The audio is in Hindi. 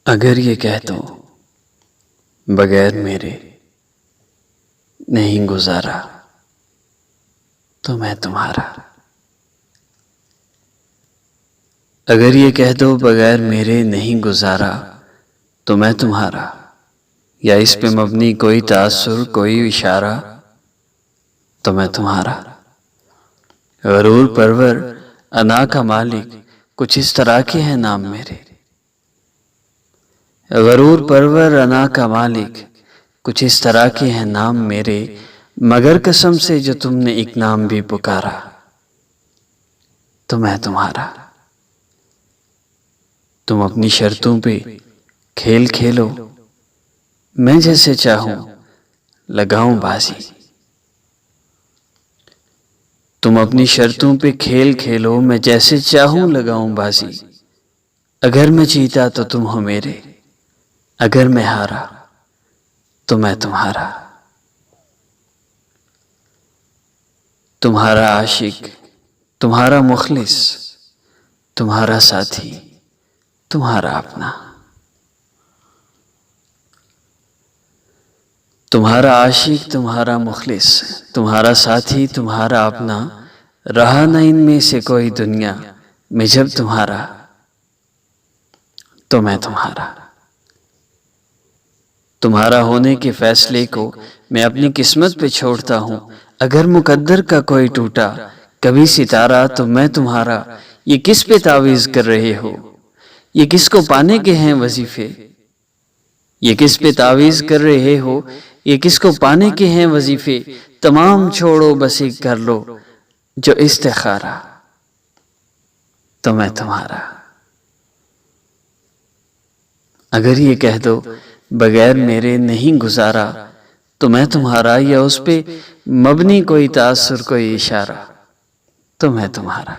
अगर ये कह दो बगैर मेरे नहीं गुजारा तो मैं तुम्हारा। अगर ये कह दो बगैर मेरे नहीं गुजारा तो मैं तुम्हारा, या इस पे मबनी कोई तासुर कोई इशारा तो मैं तुम्हारा। गरूर परवर अना का मालिक कुछ इस तरह के हैं नाम मेरे। गरूर परवर अना का मालिक कुछ इस तरह के हैं नाम मेरे, मगर कसम से जो तुमने एक नाम भी पुकारा तो मैं तुम्हारा। तुम अपनी शर्तों पे खेल खेलो, मैं जैसे चाहूं लगाऊं बाजी। तुम अपनी शर्तों पे खेल खेलो, मैं जैसे चाहूं लगाऊं बाजी। अगर मैं जीता तो तुम हो मेरे, अगर मैं हारा तो मैं तुम्हारा। तुम्हारा आशिक, तुम्हारा मुखलिस, तुम्हारा साथी, तुम्हारा अपना। तुम्हारा आशिक, तुम्हारा मुखलिस, तुम्हारा साथी, तुम्हारा अपना। रहा न इनमें से कोई दुनिया में जब तुम्हारा तो मैं तुम्हारा। तुम्हारा होने के फैसले को मैं अपनी किस्मत पे छोड़ता हूँ। अगर मुकद्दर का कोई टूटा कभी सितारा तो मैं तुम्हारा। ये किस पे तावीज़ कर रहे हो, ये किसको पाने के हैं वजीफे। ये किस पे तावीज़ कर रहे हो, ये किसको पाने के हैं वजीफे। तमाम छोड़ो बस एक कर लो जो इस्तिखारा तो मैं तुम्हारा। अगर ये कह दो बगैर मेरे नहीं गुजारा तो मैं तुम्हारा, या उस पे मबनी कोई तासुर कोई इशारा तो मैं तुम्हारा।